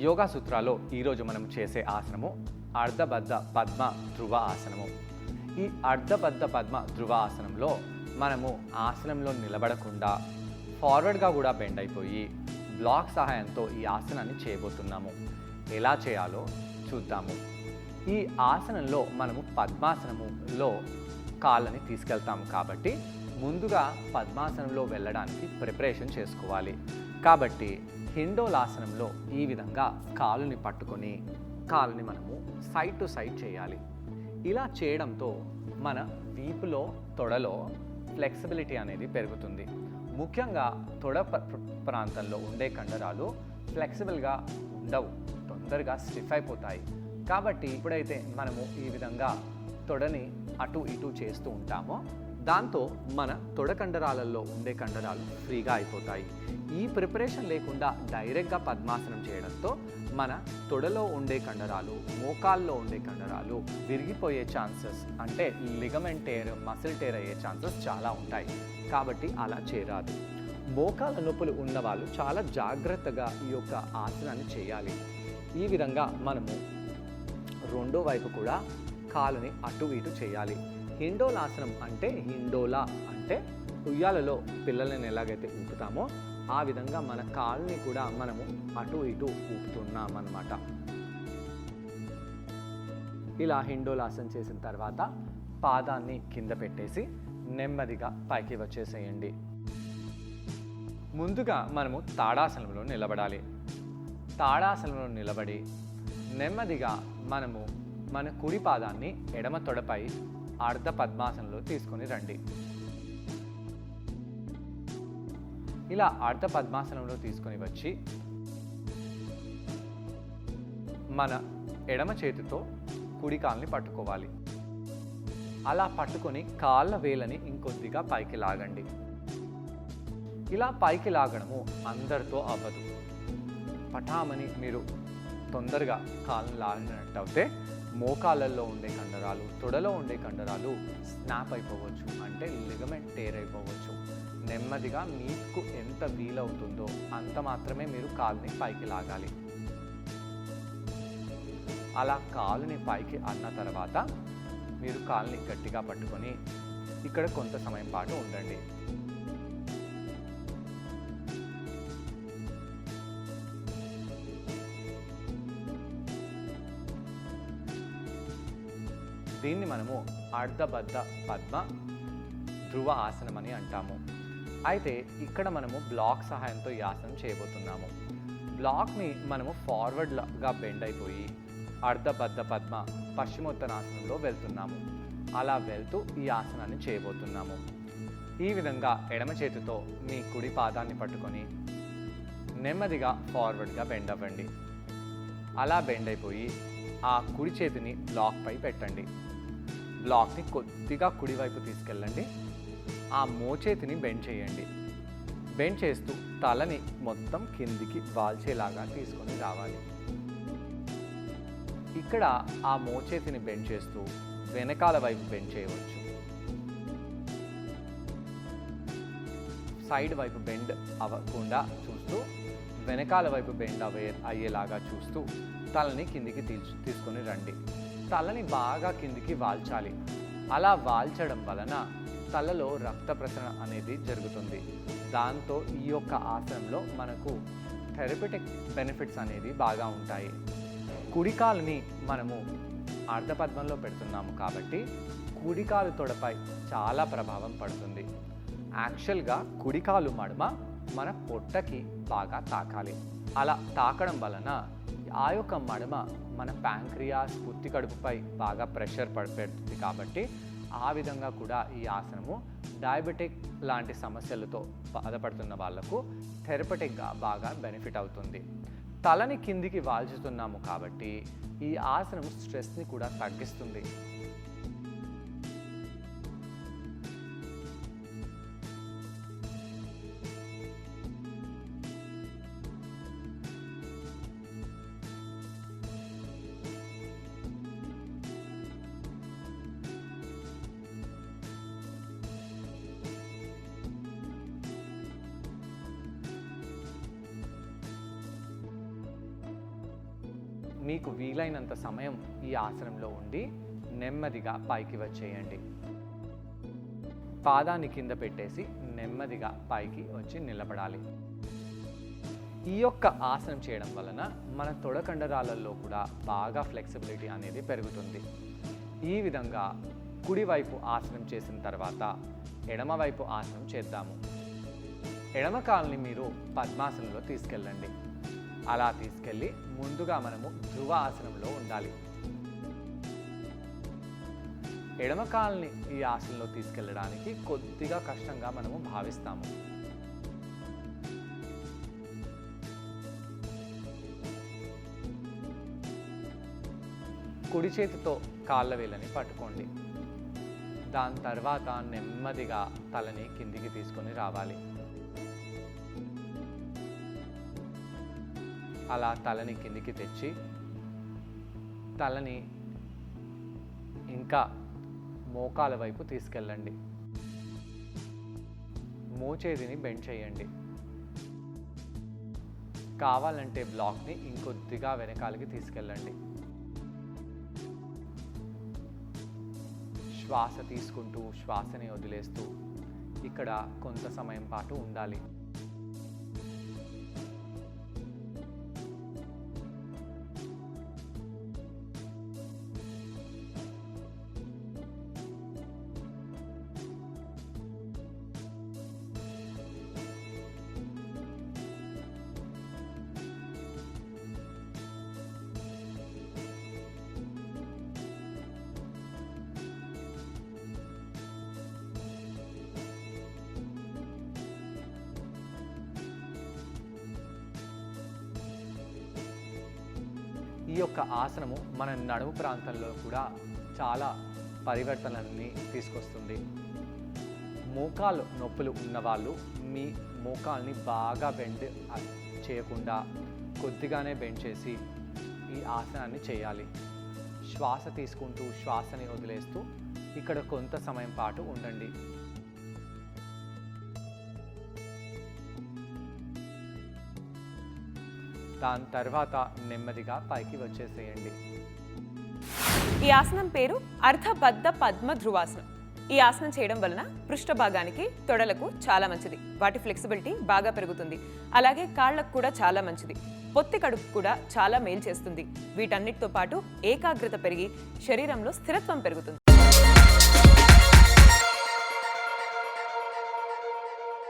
యోగా సూత్రాల్లో ఈరోజు మనం చేసే ఆసనము అర్ధబద్ధ పద్మ ధ్రువ ఆసనము. ఈ అర్ధబద్ధ పద్మ ధ్రువ ఆసనంలో మనము ఆసనంలో నిలబడకుండా ఫార్వర్డ్గా కూడా బెండ్ అయిపోయి బ్లాక్ సహాయంతో ఈ ఆసనాన్ని చేయబోతున్నాము. ఎలా చేయాలో చూద్దాము. ఈ ఆసనంలో మనము పద్మాసనములో కాళ్ళని తీసుకెళ్తాము కాబట్టి ముందుగా పద్మాసనంలో వెళ్ళడానికి ప్రిపరేషన్ చేసుకోవాలి. కాబట్టి హిండోలాసనంలో ఈ విధంగా కాలుని పట్టుకొని కాలుని మనము సైడ్ టు సైడ్ చేయాలి. ఇలా చేయడంతో మన వీపులో తొడలో ఫ్లెక్సిబిలిటీ అనేది పెరుగుతుంది. ముఖ్యంగా తొడ ప్రాంతంలో ఉండే కండరాలు ఫ్లెక్సిబుల్గా ఉండవు, తొందరగా స్టిఫ్ అయిపోతాయి. కాబట్టి ఎప్పుడైతే మనము ఈ విధంగా తొడని అటు ఇటు చేస్తూ ఉంటామో దాంతో మన తొడ కండరాలలో ఉండే కండరాలు ఫ్రీగా అయిపోతాయి. ఈ ప్రిపరేషన్ లేకుండా డైరెక్ట్గా పద్మాసనం చేయడంతో మన తొడలో ఉండే కండరాలు, మోకాల్లో ఉండే కండరాలు విరిగిపోయే ఛాన్సెస్, అంటే లిగమెంట్ టేర్, మసిల్ టేర్ అయ్యే ఛాన్సెస్ చాలా ఉంటాయి. కాబట్టి అలా చేయరాదు. మోకాల నొప్పులు ఉన్నవాళ్ళు చాలా జాగ్రత్తగా ఈ యొక్క ఆసనాన్ని చేయాలి. ఈ విధంగా మనము రెండో వైపు కూడా కాలుని అటు ఇటు చేయాలి. హిండోలాసనం అంటే హిండోలా అంటే ఉయ్యాలలో పిల్లల్ని ఎలాగైతే ఊపుతామో ఆ విధంగా మన కాలుని కూడా మనము అటు ఇటు ఊపుతున్నాం అన్నమాట. ఇలా హిండోలాసనం చేసిన తర్వాత పాదాన్ని కింద పెట్టేసి నెమ్మదిగా పైకి వచ్చేసేయండి. ముందుగా మనము తాడాసనంలో నిలబడాలి. తాడాసనంలో నిలబడి నెమ్మదిగా మనము మన కుడి పాదాన్ని ఎడమ తొడపై అర్ధ పద్మాసనంలో తీసుకొని రండి. ఇలా అర్ధ పద్మాసనంలో తీసుకొని వచ్చి మన ఎడమ చేతితో కుడి కాలుని పట్టుకోవాలి. అలా పట్టుకొని కాళ్ళ వేలని ఇంకొద్దిగా పైకి లాగండి. ఇలా పైకి లాగడము అందరితో అవ్వదు. పటామని మీరు తొందరగా కాళ్ళని లాగినట్టు అయితే మోకాళ్ళల్లో ఉండే కండరాలు, తొడలో ఉండే కండరాలు స్నాప్ అయిపోవచ్చు, అంటే లిగమెంట్ టేర్ అయిపోవచ్చు. నెమ్మదిగా మీకు ఎంత వీలవుతుందో అంత మాత్రమే మీరు కాలుని పైకి లాగాలి. అలా కాలుని పైకి అన్న తర్వాత మీరు కాలుని గట్టిగా పట్టుకొని ఇక్కడ కొంత సమయం పాటు ఉండండి. దీన్ని మనము అర్ధబద్ధ పద్మ ధ్రువ ఆసనం అని అంటాము. అయితే ఇక్కడ మనము బ్లాక్ సహాయంతో ఈ ఆసనం చేయబోతున్నాము. బ్లాక్ని మనము ఫార్వర్డ్గా బెండ్ అయిపోయి అర్ధబద్ధ పద్మ పశ్చిమోత్తరాసనంలో వెళ్తున్నాము. అలా వెళ్తూ ఈ ఆసనాన్ని చేయబోతున్నాము. ఈ విధంగా ఎడమ చేతితో మీ కుడి పాదాన్ని పట్టుకొని నెమ్మదిగా ఫార్వర్డ్గా బెండ్ అవ్వండి. అలా బెండ్ అయిపోయి ఆ కుడి చేతిని బ్లాక్పై పెట్టండి. బ్లాక్ని కొద్దిగా కుడివైపు తీసుకెళ్ళండి. ఆ మోచేతిని బెండ్ చేయండి. బెండ్ చేస్తూ తలని మొత్తం కిందికి వాల్చేలాగా తీసుకొని రావాలి. ఇక్కడ ఆ మోచేతిని బెండ్ చేస్తూ వెనకాల వైపు బెండ్ చేయవచ్చు. సైడ్ వైపు బెండ్ అవ్వకుండా చూస్తూ వెనకాల వైపు బెండ్ అయ్యేలాగా చూస్తూ తలని కిందికి తీసుకొని రండి. తలని బాగా కిందికి వాల్చాలి. అలా వాల్చడం వలన తలలో రక్త ప్రసరణ అనేది జరుగుతుంది. దాంతో ఈ యొక్క ఆసనంలో మనకు థెరపటిక్ బెనిఫిట్స్ అనేది బాగా ఉంటాయి. కుడికాలుని మనము అర్ధపద్మంలో పెడుతున్నాము కాబట్టి కుడికాలు తొడపై చాలా ప్రభావం పడుతుంది. యాక్చువల్గా కుడికాలు మడమ మన పొట్టకి బాగా తాకాలి. అలా తాకడం వలన ఆ యొక్క మడమ మన ప్యాంక్రియాస్, పుత్తి కడుపుపై బాగా ప్రెషర్ పెడుతుంది. కాబట్టి ఆ విధంగా కూడా ఈ ఆసనము డయాబెటిక్ లాంటి సమస్యలతో బాధపడుతున్న వాళ్లకు థెరపటిక్గా బాగా బెనిఫిట్ అవుతుంది. తలని కిందికి వాల్చుతున్నాము కాబట్టి ఈ ఆసనం స్ట్రెస్ని కూడా తగ్గిస్తుంది. మీకు వీలైనంత సమయం ఈ ఆసనంలో ఉండి నెమ్మదిగా పైకి వచ్చేయండి. పాదాన్ని కింద పెట్టేసి నెమ్మదిగా పైకి వచ్చి నిలబడాలి. ఈ యొక్క ఆసనం చేయడం వలన మన తొడ కండరాలలో కూడా బాగా ఫ్లెక్సిబిలిటీ అనేది పెరుగుతుంది. ఈ విధంగా కుడివైపు ఆసనం చేసిన తర్వాత ఎడమవైపు ఆసనం చేద్దాము. ఎడమ కాలుని మీరు పద్మాసనంలో తీసుకెళ్ళండి. అలా తీసుకెళ్ళి ముందుగా మనము ధ్రువ ఆసనంలో ఉండాలి. ఎడమ కాలుని ఈ ఆసనంలో తీసుకెళ్ళడానికి కొద్దిగా కష్టంగా మనము భావిస్తాము. కుడి చేతితో కాళ్ళ వేళ్ళని పట్టుకోండి. దాని తర్వాత నెమ్మదిగా తలని కిందికి తీసుకొని రావాలి. అలా తలని కిందికి తెచ్చి తలని ఇంకా మోకాల వైపు తీసుకెళ్ళండి. మోచేతిని బెండ్ చేయండి. కావాలంటే బ్లాక్ని ఇంకొద్దిగా వెనకాలకి తీసుకెళ్ళండి. శ్వాస తీసుకుంటూ శ్వాసని వదిలేస్తూ ఇక్కడ కొంత సమయం పాటు ఉండాలి. ఈ యొక్క ఆసనము మన నడుము ప్రాంతంలో కూడా చాలా పరివర్తనని తీసుకొస్తుంది. మోకాలు నొప్పులు ఉన్నవాళ్ళు మీ మోకాల్ని బాగా బెండ్ చేయకుండా కొద్దిగానే బెండ్ చేసి ఈ ఆసనాన్ని చేయాలి. శ్వాస తీసుకుంటూ శ్వాసని వదిలేస్తూ ఇక్కడ కొంత సమయం పాటు ఉండండి. దాని తర్వాత నెమ్మదిగా పైకి వచ్చేసేయండి. ఈ ఆసనం పేరు అర్ధబద్ధ పద్మ ధ్రువాసనం. ఈ ఆసనం చేయడం వలన పృష్ఠ భాగానికి తొడలకు చాలా మంచిది. వాటి ఫ్లెక్సిబిలిటీ బాగా పెరుగుతుంది. అలాగే కాళ్లకు కూడా చాలా మంచిది. పొత్తి కడుపు కూడా చాలా మేలు చేస్తుంది. వీటన్నిటితో పాటు ఏకాగ్రత పెరిగి శరీరంలో స్థిరత్వం పెరుగుతుంది.